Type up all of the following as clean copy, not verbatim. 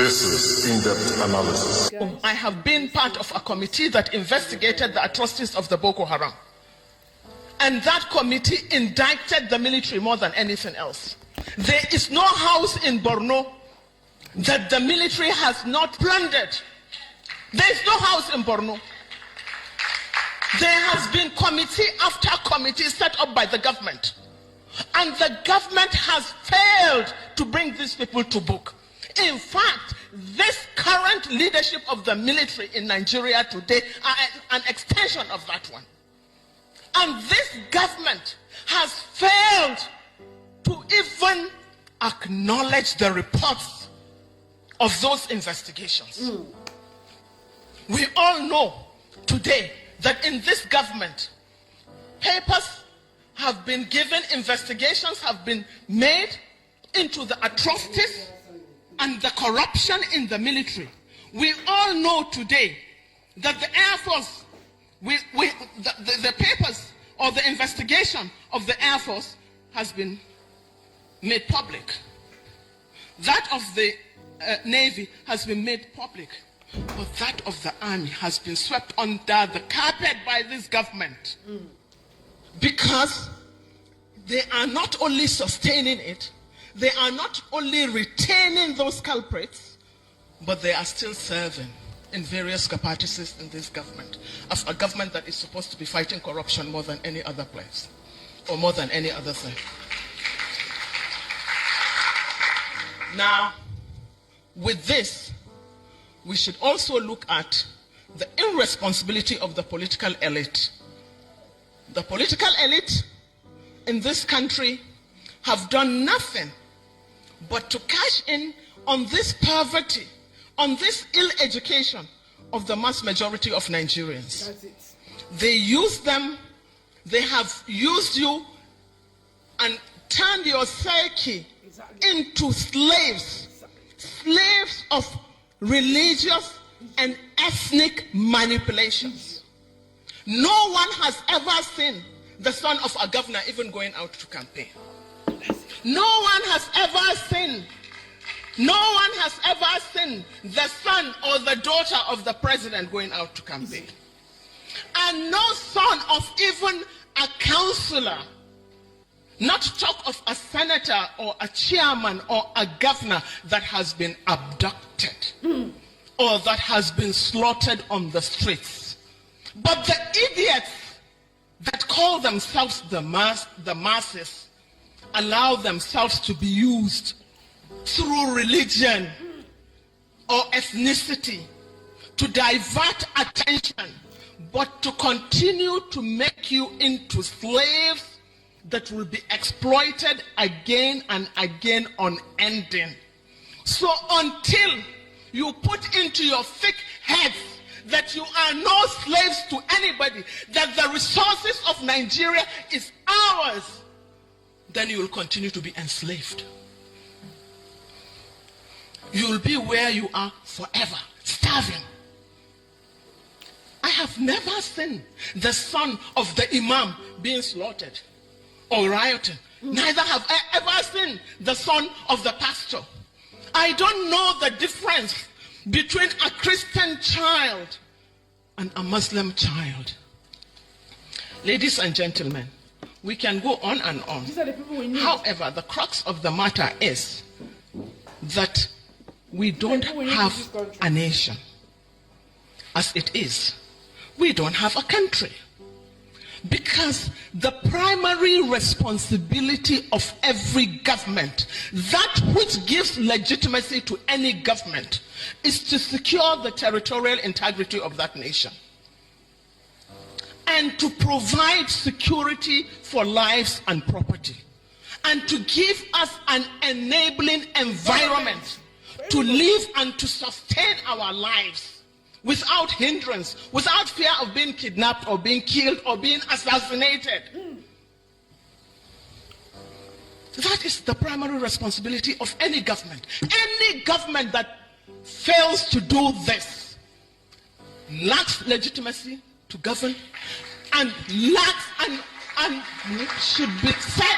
This is in-depth analysis. I have been part of a committee that investigated the atrocities of the Boko Haram. And that committee indicted the military more than anything else. There is no house in Borno that the military has not plundered. There is no house in Borno. There has been committee after committee set up by the government. And the government has failed to bring these people to book. In fact, this current leadership of the military in Nigeria today are an extension of that one. And this government has failed to even acknowledge the reports of those investigations. We all know today that in this government, papers have been given, investigations have been made into the atrocities and the corruption in the military. We all know today that the Air Force, the papers or the investigation of the Air Force has been made public. That of the Navy has been made public. But that of the Army has been swept under the carpet by this government. Because they are not only sustaining it, they are not only retaining those culprits, but they are still serving in various capacities in this government, as a government that is supposed to be fighting corruption more than any other place, or more than any other thing. Now, with this, we should also look at the irresponsibility of the political elite. The political elite in this country have done nothing but to cash in on this poverty, on this ill education of the mass majority of Nigerians. That's it. They use them, they have used you and turned your psyche into slaves, slaves of religious and ethnic manipulations. No one has ever seen the son of a governor even going out to campaign. No one has ever seen the son or the daughter of the president going out to campaign. And no son of even a councillor, not to talk of a senator or a chairman or a governor that has been abducted or that has been slaughtered on the streets. But the idiots that call themselves the masses allow themselves to be used through religion or ethnicity to divert attention, but to continue to make you into slaves that will be exploited again and again unending. So until you put into your thick heads that you are no slaves to anybody, that the resources of Nigeria is ours, then you will continue to be enslaved. You will be where you are forever, starving. I have never seen the son of the imam being slaughtered or rioting. Neither have I ever seen the son of the pastor. I don't know the difference between a Christian child and a Muslim child. Ladies and gentlemen, we can go on and on. These are the people we need. However, the crux of the matter is that we don't have a nation. As it is, we don't have a country. Because the primary responsibility of every government, that which gives legitimacy to any government, is to secure the territorial integrity of that nation and to provide security for lives and property and to give us an enabling environment to live and to sustain our lives without hindrance, without fear of being kidnapped or being killed or being assassinated. That is the primary responsibility of any government. Any government that fails to do this lacks legitimacy to govern and lacks and should be said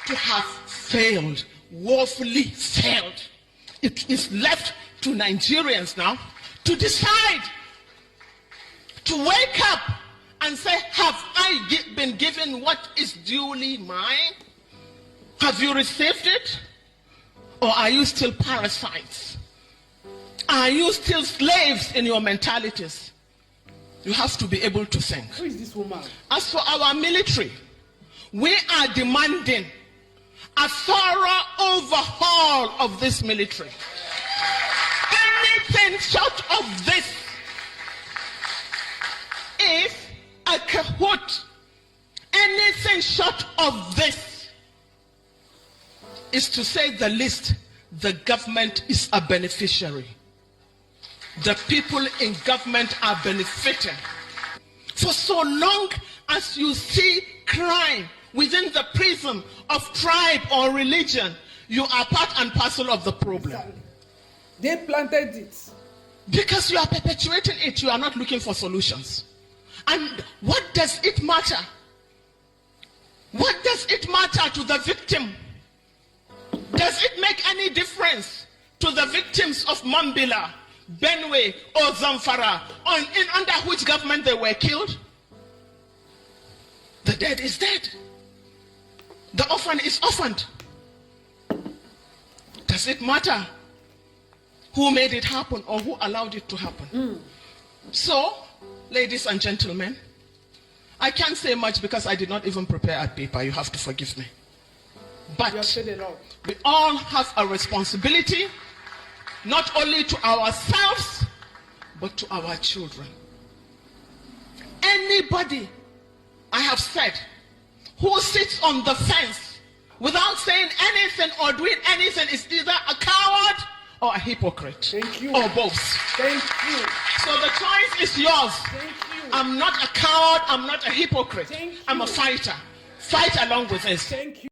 to have failed, woefully failed. It is left to Nigerians now to decide, to wake up and say, have I been given what is duly mine? Have you received it? Or are you still parasites? Are you still slaves in your mentalities? You have to be able to think. Who is this woman? As for our military, we are demanding a thorough overhaul of this military. Anything short of this is a cahoot. Anything short of this is, to say the least, the government is a beneficiary. The people in government are benefiting. For so long as you see crime within the prism of tribe or religion, you are part and parcel of the problem. They planted it. Because you are perpetuating it, you are not looking for solutions. And what does it matter? What does it matter to the victim? Does it make any difference to the victims of Mambila, Benue, or Zamfara, under which government they were killed? The dead is dead. The orphan is orphaned. Does it matter who made it happen or who allowed it to happen? So, ladies and gentlemen, I can't say much because I did not even prepare a paper. You have to forgive me. But You have said a lot. we all have a responsibility, not only to ourselves, but to our children. Anybody, I have said, who sits on the fence without saying anything or doing anything is either a coward or a hypocrite. Thank you. Or both. Thank you. So the choice is yours. Thank you. I'm not a coward, I'm not a hypocrite. Thank you. I'm a fighter. Fight along with us. Thank you.